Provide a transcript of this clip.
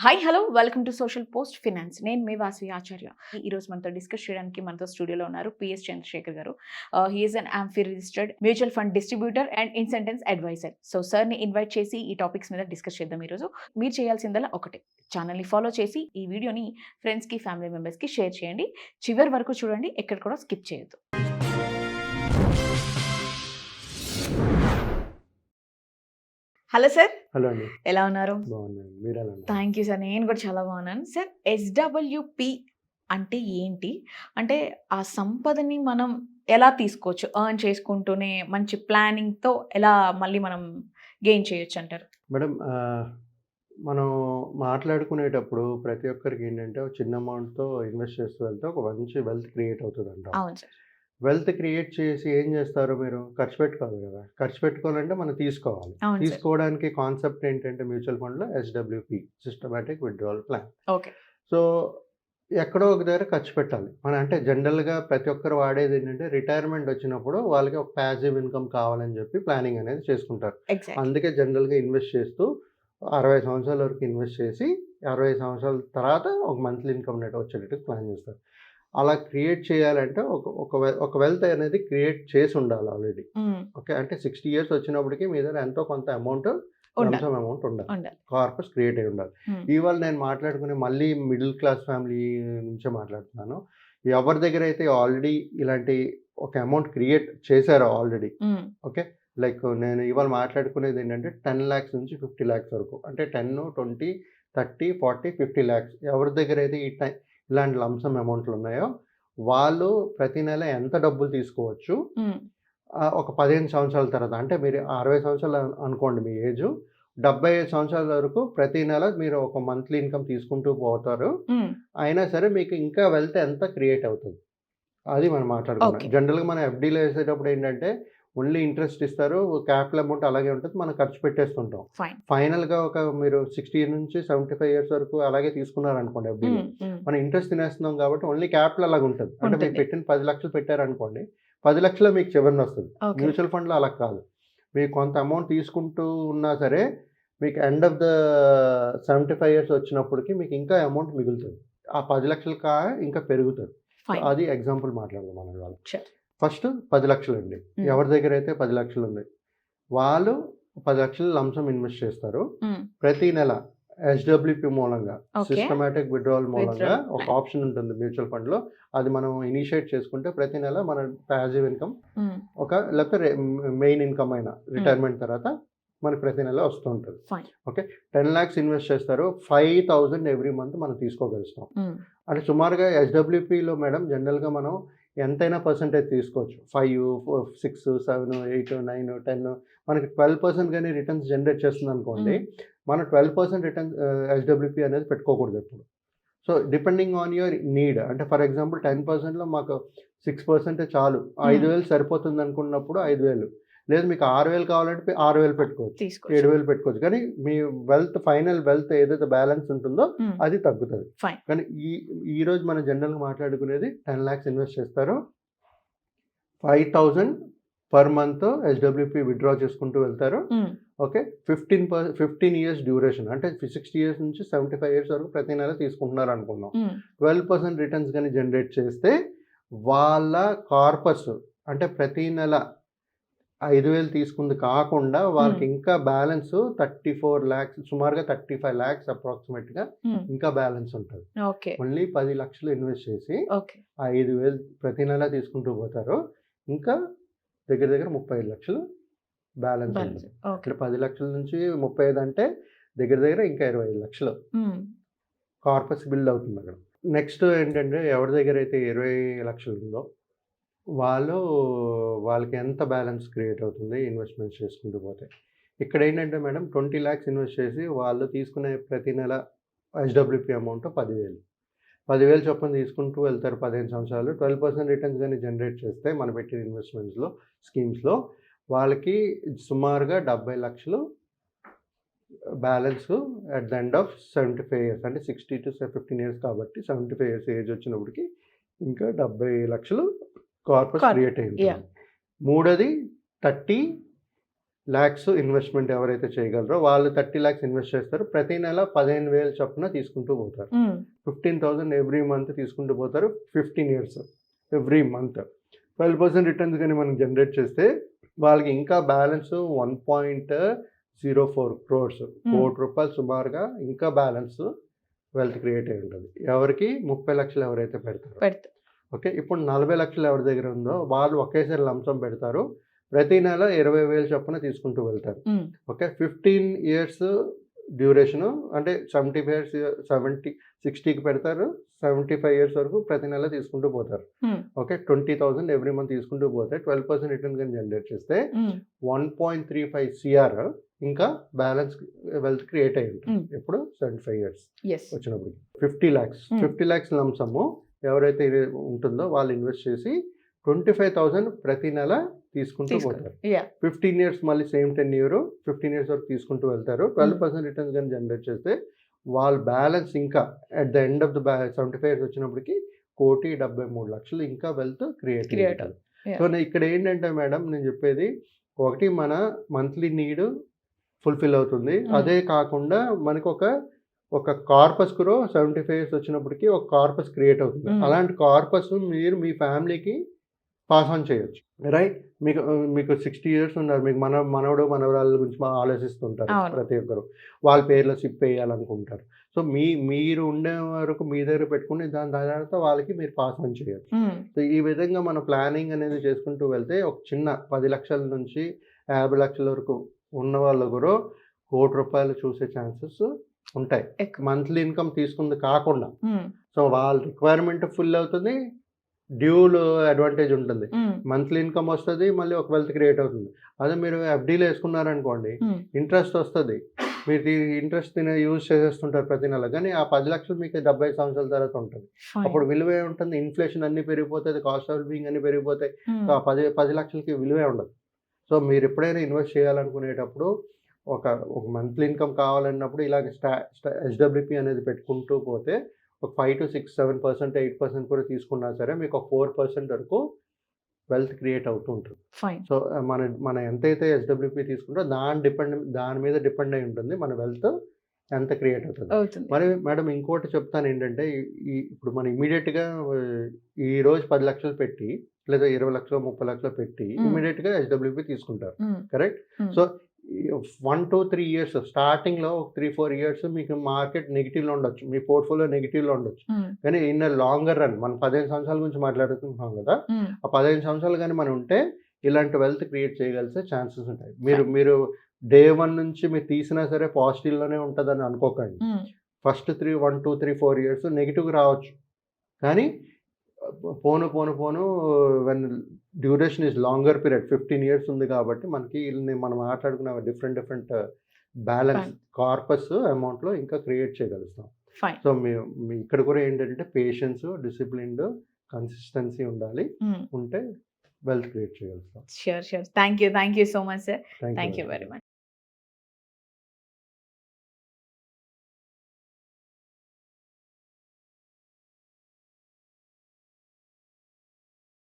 Hi hello welcome to social post finance. నేను మీ వాసవి ఆచార్య. ఈరోజు మనతో డిస్కస్ చేయడానికి మనతో స్టూడియోలో ఉన్నారు P S Chandrashekar garu. He is an AMFI registered mutual fund distributor and insurance advisor. So సార్ని ఇన్వైట్ చేసి ఈ టాపిక్స్ మీద డిస్కస్ చేద్దాం. ఈరోజు మీరు చేయాల్సిందల్లా ఒకటే, ఛానల్ని ఫాలో చేసి ఈ వీడియోని ఫ్రెండ్స్కి ఫ్యామిలీ మెంబర్స్కి షేర్ చేయండి. చివరి వరకు చూడండి, ఎక్కడ కూడా స్కిప్ చేయొద్దు. Hello sir. హలో అండి. ఎలా ఉన్నారు? బాగున్నాను. మీరు ఎలా ఉన్నారు? Thank you sir. నేను కూడా చాలా బాగున్నాను సార్. ఎస్డబ్ల్యూపి అంటే ఏంటి? అంటే ఆ సంపదని మనం ఎలా తీసుకోవచ్చు? ఎర్న్ చేసుకుంటూనే మంచి ప్లానింగ్‌తో ఎలా మళ్ళీ మనం గెయిన్ చేయొచ్చు అంటారు? మేడం మనం మాట్లాడుకునేటప్పుడు ప్రతి ఒక్కరికి ఏంటంటే ఒక చిన్న అమౌంట్‌తో ఇన్వెస్ట్ చేస్తూ వెళ్తే ఒక మంచి వెల్త్ క్రియేట్ అవుతదంటాం. అవును సార్. వెల్త్ క్రియేట్ చేసి ఏం చేస్తారు మీరు? ఖర్చు పెట్టుకోవాలి కదా! ఖర్చు పెట్టుకోవాలంటే మనం తీసుకోవాలి. అవును సార్. తీసుకోవడానికి కాన్సెప్ట్ ఏంటంటే మ్యూచువల్ ఫండ్‌లో SWP systematic withdrawal plan. Okay. So, ఎక్కడో ఒక దగ్గర ఖర్చు పెట్టాలి. మన అంటే జనరల్‌గా ప్రతి ఒక్కరు వాడేది ఏంటంటే రిటైర్మెంట్ వచ్చినప్పుడు వాళ్ళకి ఒక పాసివ్ ఇన్‌కమ్ కావాలని చెప్పి ప్లానింగ్ అనేది చేసుకుంటారు. ఎగ్జాక్ట్‌లీ. అందుకే జనరల్‌గా ఇన్వెస్ట్ చేస్తూ 60 సంవత్సరాల వరకు ఇన్వెస్ట్ చేసి 60 సంవత్సరాల తర్వాత ఒక మంత్లీ ఇన్‌కమ్ నెట్ వచ్చేటట్టు ప్లాన్ చేస్తారు. అలా క్రియేట్ చేయాలంటే ఒక వెల్త్ అనేది క్రియేట్ చేసి ఉండాలి ఆల్రెడీ. ఓకే. అంటే 60 ఇయర్స్ వచ్చినప్పటికి మీ దగ్గర ఎంతో కొంత అమౌంట్ ఉండాలి. అమౌంట్ ఉండాలి. ఉండాలి. కార్పస్ క్రియేట్ అయ్యి ఉండాలి. ఇవాళ నేను మాట్లాడుకునే మళ్ళీ మిడిల్ క్లాస్ ఫ్యామిలీ నుంచే మాట్లాడుతున్నాను. ఎవరి దగ్గర అయితే ఆల్రెడీ ఇలాంటి ఒక అమౌంట్ క్రియేట్ చేశారో ఆల్రెడీ, ఓకే. లైక్ నేను ఇవాళ మాట్లాడుకునేది ఏంటంటే 10 లాక్స్ నుంచి 50 లాక్స్ వరకు. అంటే 10, 20, 30, 40, 50 లాక్స్ ఎవరి దగ్గర అయితే ఇలాంటి లంసమ్ అమౌంట్లు ఉన్నాయో వాళ్ళు ప్రతి నెల ఎంత డబ్బులు తీసుకోవచ్చు ఒక 15 సంవత్సరాల తర్వాత, అంటే మీరు 60 సంవత్సరాలు అనుకోండి మీ ఏజ్, 75 సంవత్సరాల వరకు ప్రతి నెల మీరు ఒక మంత్లీ ఇన్కమ్ తీసుకుంటూ పోతారు. అయినా సరే మీకు ఇంకా వెల్త్ ఎంత క్రియేట్ అవుతుంది అది మనం మాట్లాడుకున్నాం. ఓకే. జనరల్గా మనం ఎఫ్డీలో వేసేటప్పుడు ఏంటంటే ఓన్లీ ఇంట్రెస్ట్ ఇస్తారు, క్యాపిటల్ అమౌంట్ అలాగే ఉంటుంది, మనం ఖర్చు పెట్టేస్తుంటాం. ఫైన్. ఫైనల్గా ఒక మీరు 60 నుంచి 75 ఇయర్స్ వరకు అలాగే తీసుకున్నారనుకోండి ఎఫ్డీలో, మనం ఇంట్రెస్ట్ తినేస్తున్నాం కాబట్టి ఓన్లీ క్యాపిటల్ అలాగ ఉంటుంది. అంటే మీరు పెట్టిన 10 లక్షలు పెట్టారనుకోండి, 10 లక్షలు మీకు చివరిన వస్తుంది. ఓకే. మ్యూచువల్ ఫండ్లో అలా కాదు. మీరు కొంత అమౌంట్ తీసుకుంటూ ఉన్నా సరే మీకు ఎండ్ ఆఫ్ ద 75 ఇయర్స్ వచ్చినప్పటికి మీకు ఇంకా అమౌంట్ మిగులుతుంది. ఆ 10 లక్షలు ఇంకా పెరుగుతుంది. ఫైన్. అది ఎగ్జాంపుల్ మాట్లాడదాం మనం ఇవాళ. Sure. ఫస్ట్ 10 లక్షలు అండి. ఎవరి దగ్గర అయితే 10 లక్షలు ఉంది వాళ్ళు 10 లక్షలు లంసమ్ ఇన్వెస్ట్ చేస్తారు. ప్రతి నెల ఎస్‌డబ్ల్యూపీ మూలంగా ఓకే. సిస్టమాటిక్ విత్‌డ్రావల్ మూలంగా Withdrawal ఒక plan. ఆప్షన్ ఉంటుంది మ్యూచువల్ ఫండ్‌లో. అది మనం ఇనిషియేట్ చేసుకుంటే ప్రతి నెల మన పాసివ్ ఇన్కమ్ లేకపోతే మెయిన్ ఇన్కమ్ అయినా రిటైర్మెంట్ తర్వాత మనకి ప్రతి నెల వస్తూ ఉంటుంది. ఫైన్. ఓకే. 10 లాక్స్ ఇన్వెస్ట్ చేస్తారు. 5,000 ఎవ్రీ మంత్ మనం తీసుకోగలుగుతాం. అంటే సుమారుగా ఎస్‌డబ్ల్యూపీలో మేడం జనరల్గా మనం ఎంతైనా పర్సెంటేజ్ తీసుకోవచ్చు. 5, 6, 7, 8, 9, 10 మనకి 12% కానీ రిటర్న్స్ జనరేట్ చేస్తుంది అనుకోండి, మనం 12% రిటర్న్ ఎస్‌డబ్ల్యూపీ అనేది పెట్టుకోకూడదు ఎప్పుడు. So depending on your need, అంటే ఫర్ ఎగ్జాంపుల్ 10%లో మాకు 6% చాలు, 5,000 సరిపోతుంది అనుకున్నప్పుడు 5,000, లేదు మీకు 6,000 కావాలంటే 6,000 పెట్టుకోవచ్చు, 7,000 పెట్టుకోవచ్చు. కానీ మీ వెల్త్ ఫైనల్ వెల్త్ ఏదైతే బ్యాలెన్స్ ఉంటుందో అది తగ్గుతుంది. ఫైన్. కానీ ఈరోజు మనం జనరల్గా మాట్లాడుకునేది 10 లాక్స్ ఇన్వెస్ట్ చేస్తారు, 5,000 పర్ మంత్ ఎస్‌డబ్ల్యూపీ విత్‌డ్రా చేసుకుంటూ వెళ్తారు. ఓకే. 15 ఇయర్స్ డ్యూరేషన్, అంటే 60 ఇయర్స్ నుంచి 75 ఇయర్స్ వరకు ప్రతి నెల తీసుకుంటున్నారు అనుకుందాం. 12% రిటర్న్స్ కానీ జనరేట్ చేస్తే వాళ్ళ కార్పస్, అంటే ప్రతి నెల 5,000 తీసుకుంది కాకుండా వాళ్ళకి ఇంకా బ్యాలెన్స్ 34 లాక్స్, సుమారుగా 35 లాక్స్ అప్రాక్సిమేట్గా ఇంకా బ్యాలెన్స్ ఉంటుంది. ఓకే. ఓన్లీ 10 లక్షలు ఇన్వెస్ట్ చేసి ఓకే. 5,000 ప్రతి నెల తీసుకుంటూ పోతారు. ఇంకా దగ్గర దగ్గర 35 లక్షలు బ్యాలెన్స్ ఉంటుంది. ఓకే. ఇక్కడ 10 లక్షల నుంచి 35 అంటే దగ్గర దగ్గర ఇంకా 25 లక్షలు కార్పస్ బిల్డ్ అవుతుంది అక్కడ. నెక్స్ట్ ఏంటంటే ఎవరి దగ్గర అయితే 20 లక్షలు ఉందో వాళ్ళకి ఎంత బ్యాలెన్స్ క్రియేట్ అవుతుంది ఇన్వెస్ట్మెంట్స్ చేసుకుంటూ పోతే. ఇక్కడ ఏంటంటే మేడం 20 లాక్స్ ఇన్వెస్ట్ చేసి వాళ్ళు తీసుకునే ప్రతి నెల ఎస్‌డబ్ల్యూపీ అమౌంట్ 10,000 చొప్పున తీసుకుంటూ వెళ్తారు 15 సంవత్సరాలు. 12% రిటర్న్స్ కానీ జనరేట్ చేస్తే మనం పెట్టిన ఇన్వెస్ట్మెంట్స్లో స్కీమ్స్లో వాళ్ళకి సుమారుగా 70 లక్షలు balance at the end of 75 years, అంటే 60 to 15 ఇయర్స్ కాబట్టి 75 ఇయర్స్ ఏజ్ వచ్చినప్పటికి ఇంకా 70 లక్షలు కార్పస్ క్రియేట్ అయింది. మూడోది 30 lakhs ఇన్వెస్ట్మెంట్ ఎవరైతే చేయగలరో వాళ్ళు 30 lakhs ఇన్వెస్ట్ చేస్తారు. ప్రతి నెల 15,000 చొప్పున తీసుకుంటూ పోతారు. 15,000 ఎవ్రీ మంత్ తీసుకుంటూ పోతారు. 15 years ఎవ్రీ మంత్ 12% రిటర్న్స్ కానీ మనం జనరేట్ చేస్తే వాళ్ళకి ఇంకా బ్యాలెన్స్ 1.04 crores, కోటి రూపాయలు సుమారుగా ఇంకా బ్యాలెన్స్ వెల్త్ క్రియేట్ అయి ఉంటుంది. ఎవరికి 30 లక్షలు ఎవరైతే పెడతారో. ఓకే, ఇప్పుడు 40 లక్షలు ఎవరి దగ్గర ఉందో వాళ్ళు ఒకేసారి లంసం పెడతారు. ప్రతి నెల 20,000 చొప్పున తీసుకుంటూ వెళ్తారు. ఓకే, 15 years డ్యూరేషను, అంటే 60కి పెడతారు. 75 years వరకు ప్రతి నెల తీసుకుంటూ పోతారు. ఓకే, 20,000 ఎవ్రీ మంత్ తీసుకుంటూ పోతే 12% రిటర్న్ కానీ జనరేట్ చేస్తే 1.35 CR ఇంకా బ్యాలెన్స్ వెల్త్ క్రియేట్ అయ్యి ఉంటుంది. ఇప్పుడు 75 years వచ్చినప్పుడు 50 lakhs లంసము ఎవరైతే ఉంటుందో వాళ్ళు ఇన్వెస్ట్ చేసి 25,000 ప్రతి నెల తీసుకుంటూ పోతారు. 15 years మళ్ళీ సేమ్ 10 year 15 years వరకు తీసుకుంటూ వెళ్తారు. 12% రిటర్న్స్ కానీ జనరేట్ చేస్తే వాళ్ళ బ్యాలెన్స్ ఇంకా at the end of the 75 years వచ్చినప్పటికి 1,73,00,000 ఇంకా వెల్త్ క్రియేట్ అవుతుంది. సో ఇక్కడ ఏంటంటే మేడం నేను చెప్పేది ఒకటి, మన మంత్లీ నీడ్ ఫుల్ఫిల్ అవుతుంది. అదే కాకుండా మనకు ఒక కార్పస్ కూడా 75 years వచ్చినప్పటికి ఒక కార్పస్ క్రియేట్ అవుతుంది. అలాంటి కార్పస్ మీరు మీ ఫ్యామిలీకి పాస్ ఆన్ చేయొచ్చు. రైట్, మీకు 60 years ఉన్నారు, మీకు మనవడు మనవరాళ్ళ గురించి ఆలోచిస్తుంటారు ప్రతి ఒక్కరు. వాళ్ళ పేర్లో సిప్ వేయాలనుకుంటారు. సో మీరు ఉండే వరకు మీ దగ్గర పెట్టుకుని దాని తర్వాత వాళ్ళకి మీరు పాస్ ఆన్ చేయొచ్చు. సో ఈ విధంగా మన ప్లానింగ్ అనేది చేసుకుంటూ వెళ్తే ఒక చిన్న 10 లక్షల నుంచి 50 లక్షల వరకు ఉన్న వాళ్ళు కూడా ₹1,00,00,000 చూసే ఛాన్సెస్ ఉంటాయి. మంత్లీ ఇన్కమ్ తీసుకుంది కాకుండా. సో వాళ్ళ రిక్వైర్మెంట్ ఫుల్ అవుతుంది, డ్యూల్ అడ్వాంటేజ్ ఉంటుంది. మంత్లీ ఇన్కమ్ వస్తుంది, మళ్ళీ ఒక వెల్త్ క్రియేట్ అవుతుంది. అదే మీరు ఎఫ్డీలో వేసుకున్నారనుకోండి, ఇంట్రెస్ట్ వస్తుంది. మీరు ఇంట్రెస్ట్ యూజ్ చేసేస్తుంటారు ప్రతి నెల. కానీ ఆ 10 లక్షలు మీకు 75 సంవత్సరాల తర్వాత ఉంటుంది. అప్పుడు విలువే ఉంటుంది. ఇన్ఫ్లేషన్ అన్ని పెరిగిపోతుంది, కాస్ట్ ఆఫ్ లివింగ్ అన్ని పెరిగిపోతాయి. సో ఆ 10 లక్షలకి విలువే ఉండదు. సో మీరు ఎప్పుడైనా ఇన్వెస్ట్ చేయాలనుకునేటప్పుడు ఒక మంత్లీ ఇన్కమ్ కావాలన్నప్పుడు ఇలాగ HWP అనేది పెట్టుకుంటూ పోతే ఒక 5 to 6, 7%, 8% కూడా తీసుకున్నా సరే మీకు ఒక 4% వరకు వెల్త్ క్రియేట్ అవుతూ ఉంటుంది. సో మన ఎంతైతే HWP తీసుకుంటో దాని మీద డిపెండ్ అయి ఉంటుంది మన వెల్త్ ఎంత క్రియేట్ అవుతుంది. మరి మేడం ఇంకోటి చెప్తాను ఏంటంటే, ఇప్పుడు మనం ఇమీడియట్గా ఈ రోజు 10 లక్షలు పెట్టి లేదా 20 లక్షలు 30 లక్షలు పెట్టి ఇమీడియట్గా HWP తీసుకుంటారు. కరెక్ట్. సో 1 to 3 years స్టార్టింగ్లో 3-4 years మీకు మార్కెట్ నెగిటివ్లో ఉండొచ్చు, మీ పోర్ట్ఫోలియో నెగిటివ్లో ఉండొచ్చు. కానీ ఇన్ లాంగర్ రన్ మనం 15 సంవత్సరాల గురించి మాట్లాడుకుంటున్నాం కదా, ఆ 15 సంవత్సరాలు కానీ మనం ఉంటే ఇలాంటి వెల్త్ క్రియేట్ చేయగలిసే ఛాన్సెస్ ఉంటాయి. మీరు డే 1 నుంచి మీరు తీసినా సరే పాజిటివ్లోనే ఉంటుందని అనుకోకండి. ఫస్ట్ 1, 2, 3, 4 years నెగిటివ్గా రావచ్చు. కానీ పోను when duration is longer period 15 years ఉంది కాబట్టి మనకి మనం మాట్లాడుకున్న డిఫరెంట్ బ్యాలెన్స్ కార్పస్ అమౌంట్లో ఇంకా క్రియేట్ చేయగలుగుతాం. సో మీ ఇక్కడ కూడా ఏంటంటే పేషెన్స్, డిసిప్లిన్, కన్సిస్టెన్సీ ఉండాలి. ఉంటే వెల్త్ క్రియేట్ చేయగలుగుతాం. Sure. Thank you so much, sir. Thank you very much.